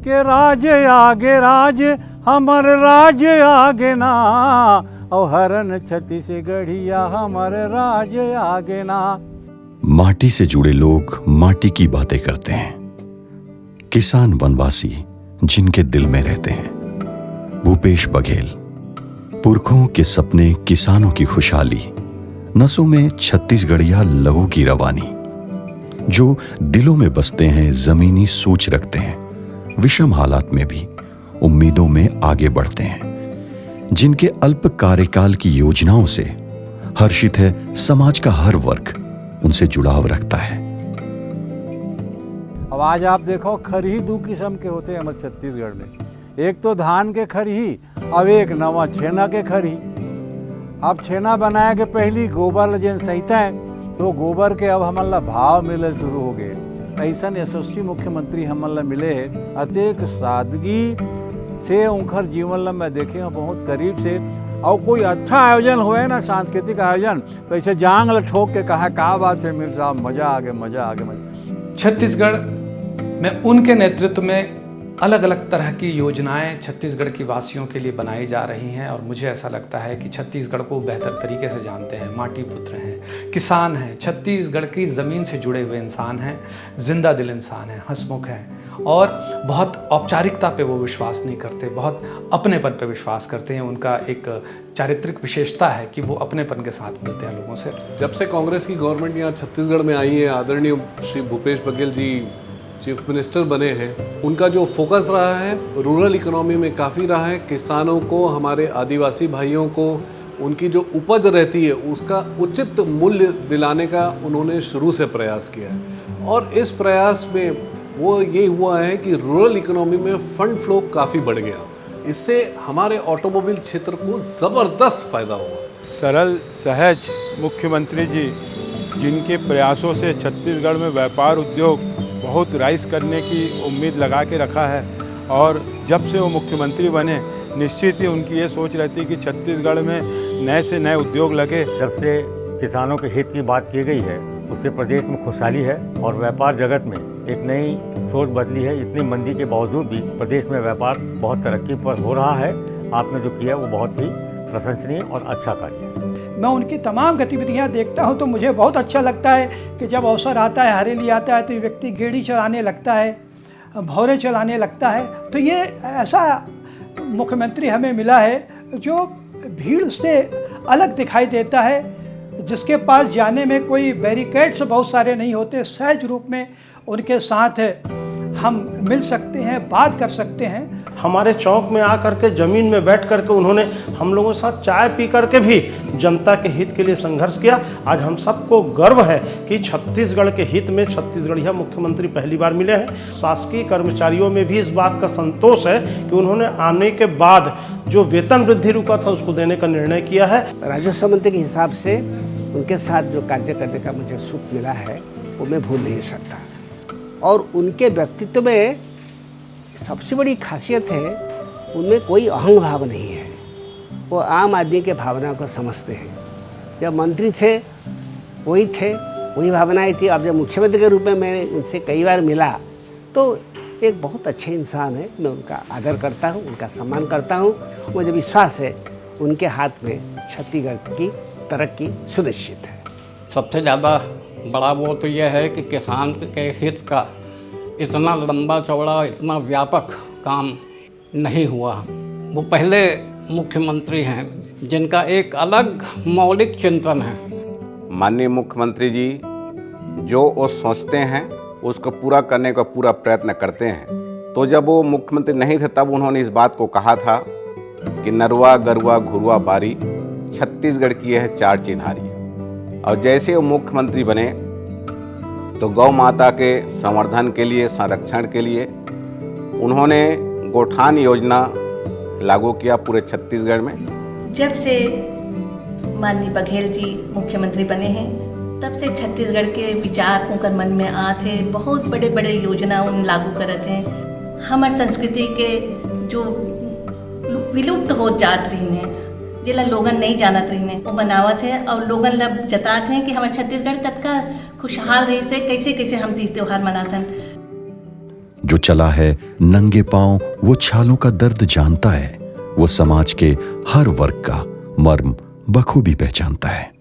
के राज आगे राज हमर राज आगे ना, और हरन छत्तीसगढ़िया हमर राज आगे ना। माटी से जुड़े लोग माटी की बातें करते हैं, किसान वनवासी जिनके दिल में रहते हैं। भूपेश बघेल, पुरखों के सपने, किसानों की खुशहाली, नसों में छत्तीसगढ़िया लहू की रवानी, जो दिलों में बसते हैं, जमीनी सोच रखते हैं, विषम हालात में भी उम्मीदों में आगे बढ़ते हैं, जिनके अल्प कार्यकाल की योजनाओं से हर्षित है समाज का हर वर्ग, उनसे जुड़ाव रखता है। अब आज आप देखो खरही दो किस्म के होते हैं हमारे छत्तीसगढ़ में, एक तो धान के खरही, अब एक नवा छेना के खरही। अब छेना बनाए के पहली गोबर जेन सहिता है, तो गोबर के अब हमन ला भाव मिले शुरू हो गए। ऐसा यशस्वी मुख्यमंत्री हमन ला मिले है, अतेक सादगी से उनकर जीवन ला मैं देखे हूँ बहुत करीब से। और कोई अच्छा आयोजन हुए ना, सांस्कृतिक आयोजन, तो ऐसे जांग ला ठोक के कहा क्या बात है मीर साहब, मजा आ गया, मजा आ गया। छत्तीसगढ़ में उनके नेतृत्व में अलग अलग तरह की योजनाएं छत्तीसगढ़ की वासियों के लिए बनाई जा रही हैं, और मुझे ऐसा लगता है कि छत्तीसगढ़ को बेहतर तरीके से जानते हैं, माटी पुत्र हैं, किसान हैं, छत्तीसगढ़ की ज़मीन से जुड़े हुए इंसान हैं, जिंदा दिल इंसान हैं, हंसमुख हैं, और बहुत औपचारिकता पे वो विश्वास नहीं करते, बहुत अपनेपन पे विश्वास करते हैं। उनका एक चारित्रिक विशेषता है कि वो अपनेपन के साथ मिलते हैं लोगों से। जब से कांग्रेस की गवर्नमेंट यहाँ छत्तीसगढ़ में आई है, आदरणीय श्री भूपेश बघेल जी चीफ मिनिस्टर बने हैं, उनका जो फोकस रहा है रूरल इकोनॉमी में काफ़ी रहा है। किसानों को, हमारे आदिवासी भाइयों को उनकी जो उपज रहती है उसका उचित मूल्य दिलाने का उन्होंने शुरू से प्रयास किया है, और इस प्रयास में वो ये हुआ है कि रूरल इकोनॉमी में फंड फ्लो काफ़ी बढ़ गया। इससे हमारे ऑटोमोबाइल क्षेत्र को ज़बरदस्त फ़ायदा हुआ। सरल सहज मुख्यमंत्री जी, जिनके प्रयासों से छत्तीसगढ़ में व्यापार उद्योग बहुत राइज करने की उम्मीद लगा के रखा है, और जब से वो मुख्यमंत्री बने निश्चित ही उनकी ये सोच रहती कि छत्तीसगढ़ में नए से नए उद्योग लगे। जब से किसानों के हित की बात की गई है, उससे प्रदेश में खुशहाली है और व्यापार जगत में एक नई सोच बदली है। इतनी मंदी के बावजूद भी प्रदेश में व्यापार बहुत तरक्की पर हो रहा है। आपने जो किया वो बहुत ही प्रशंसनीय और अच्छा कार्य है। मैं उनकी तमाम गतिविधियां देखता हूं तो मुझे बहुत अच्छा लगता है कि जब अवसर आता है, हरेली आता है, तो ये व्यक्ति गेड़ी चलाने लगता है, भौरे चलाने लगता है। तो ये ऐसा मुख्यमंत्री हमें मिला है जो भीड़ से अलग दिखाई देता है, जिसके पास जाने में कोई बैरिकेड्स बहुत सारे नहीं होते। सहज रूप में उनके साथ हम मिल सकते हैं, बात कर सकते हैं। हमारे चौक में आकर के ज़मीन में बैठ करके उन्होंने हम लोगों के साथ चाय पी करके भी जनता के हित के लिए संघर्ष किया। आज हम सबको गर्व है कि छत्तीसगढ़ के हित में छत्तीसगढ़िया मुख्यमंत्री पहली बार मिले हैं। शासकीय कर्मचारियों में भी इस बात का संतोष है कि उन्होंने आने के बाद जो वेतन वृद्धि रुका था उसको देने का निर्णय किया है। राजस्व मंत्री के हिसाब से उनके साथ जो कार्य करने का मुझे सुख मिला है वो मैं भूल नहीं सकता। और उनके व्यक्तित्व में सबसे बड़ी खासियत है, उनमें कोई अहंग भाव नहीं है। वो आम आदमी के भावना को समझते हैं। जब मंत्री थे वही थे, वही भावनाएं थी। अब जब मुख्यमंत्री के रूप में मैं उनसे कई बार मिला तो एक बहुत अच्छे इंसान है। मैं उनका आदर करता हूँ, उनका सम्मान करता हूँ। मुझे विश्वास है उनके हाथ में छत्तीसगढ़ की तरक्की सुनिश्चित है। सबसे ज़्यादा बड़ा वो तो यह है कि किसान के हित का इतना लंबा चौड़ा, इतना व्यापक काम नहीं हुआ। वो पहले मुख्यमंत्री हैं जिनका एक अलग मौलिक चिंतन है। माननीय मुख्यमंत्री जी जो वो सोचते हैं उसको पूरा करने का पूरा प्रयत्न करते हैं। तो जब वो मुख्यमंत्री नहीं थे तब उन्होंने इस बात को कहा था कि नरवा गरुआ घुरुआ बारी, छत्तीसगढ़ की यह चार चिन्हारी। और जैसे वो मुख्यमंत्री बने तो गौ माता के संवर्धन के लिए, संरक्षण के लिए उन्होंने गोठान योजना लागू किया पूरे छत्तीसगढ़ में। जब से माननीय बघेल जी मुख्यमंत्री बने हैं तब से छत्तीसगढ़ के विचार उनकर मन में आते, बहुत बड़े बड़े योजना उन लागू करत हैं। हमार संस्कृति के जो विलुप्त हो जात रही हैं, जिला लोगन नहीं जानत रही हैं, वो बनावत है और लोगन लब जतात हैं कि हमारे छत्तीसगढ़ कतका खुशहाल रही से, कैसे कैसे हम तीज त्यौहार मनाते हैं। जो चला है नंगे पांव वो छालों का दर्द जानता है, वो समाज के हर वर्ग का मर्म बखूबी पहचानता है।